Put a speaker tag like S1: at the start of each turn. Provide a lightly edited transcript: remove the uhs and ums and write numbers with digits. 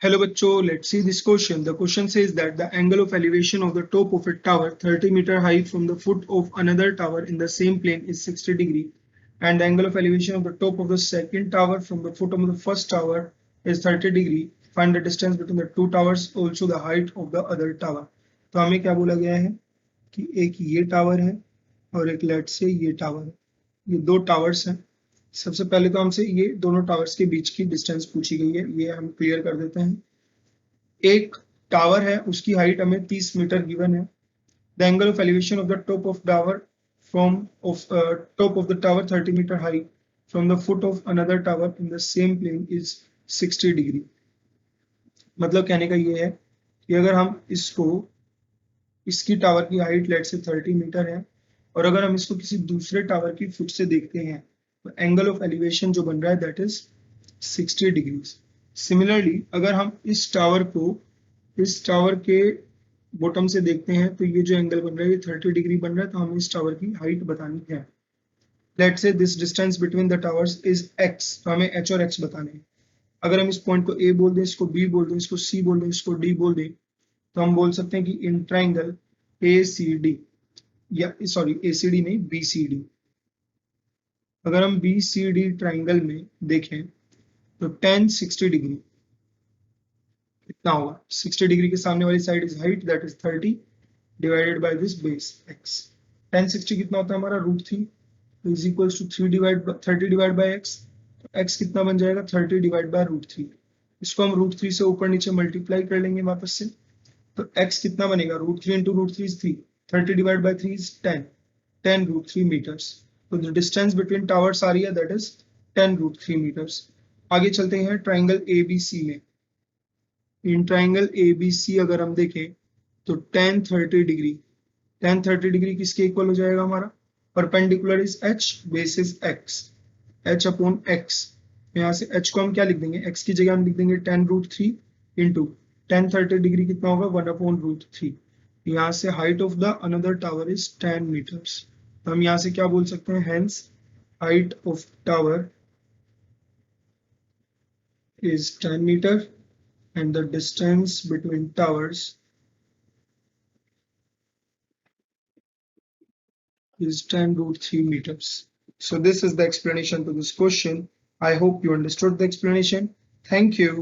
S1: Hello bachcho, let's see this question. The question says that the angle of elevation of the top of a tower 30-meter high from the foot of another tower in the same plane is 60 degree and the angle of elevation of the top of the second tower from the foot of the first tower is 30 degree. Find the distance between the two towers, also the height of the other tower. तो हमें क्या बोला गया है कि एक ये tower है और एक लेट से ये टावर है, ये दो टावर्स हैं। सबसे पहले तो हमसे ये दोनों टावर्स के बीच की डिस्टेंस पूछी गई है, ये हम क्लियर कर देते हैं। एक टावर है, उसकी हाइट हमें 30 मीटर गिवन है। The angle of elevation of the top of tower from top of the tower 30 metre high from the foot of another tower in the same plane is 60 degree. मतलब कहने का ये है कि अगर हम इसकी टावर की हाइट लेट से 30 मीटर है और अगर हम इसको किसी दूसरे टावर की फुट से देखते हैं तो एंगल ऑफ एलिवेशन जो बन रहा है दैट इज 60 डिग्रीज। सिमिलरली अगर हम इस टावर के बॉटम से देखते हैं तो ये जो एंगल बन रहा है ये 30 डिग्री बन रहा है, तो हमें इस टावर की हाइट बतानी है। Let's say this distance between the towers is x, तो हमें h और x बताने हैं। अगर हम इस पॉइंट को a बोल दें, इसको b बोल दें, इसको c बोल दें, इसको d बोल दें, तो हम बोल सकते हैं कि इन ट्राइंगल ACD, या सॉरी ACD नहीं BCD, अगर हम BCD ट्राइंगल में देखें तो tan 60 डिग्री कितना होगा? 60 डिग्री के सामने वाली side is height that is 30 divided by this base x। tan 60 कितना होता है हमारा √3 is equals to 30 divide by x। तो x कितना बन जाएगा? 30 डिवाइड बाय √3। इसको हम √3 से ऊपर नीचे मल्टीप्लाई कर लेंगे वापस से, तो x कितना बनेगा? √3 into √3 is 3, 30 divide by 3 is 10 √3 metres. तो द डिस्टेंस बिटवीन टावर्स आ रही है दैट इज 10 √3 मीटर्स। आगे चलते हैं ट्राइंगल ABC में। इन ट्राइंगल ABC अगर हम देखें तो tan 30 डिग्री किसके इक्वल हो जाएगा हमारा? Perpendicular is h, base is x, h upon x। यहाँ से h को हम क्या लिख देंगे? x की जगह हम लिख देंगे tan √3 इंटू tan 30 डिग्री कितना होगा? 1 अपॉन √3। यहाँ से height of the another tower is 10 metres. तो हम यहाँ से क्या बोल सकते हैं? Hence height of tower is 10 meter and the distance between towers is 10 √3 meters. So this is the explanation to this question. I hope you understood the explanation. Thank you.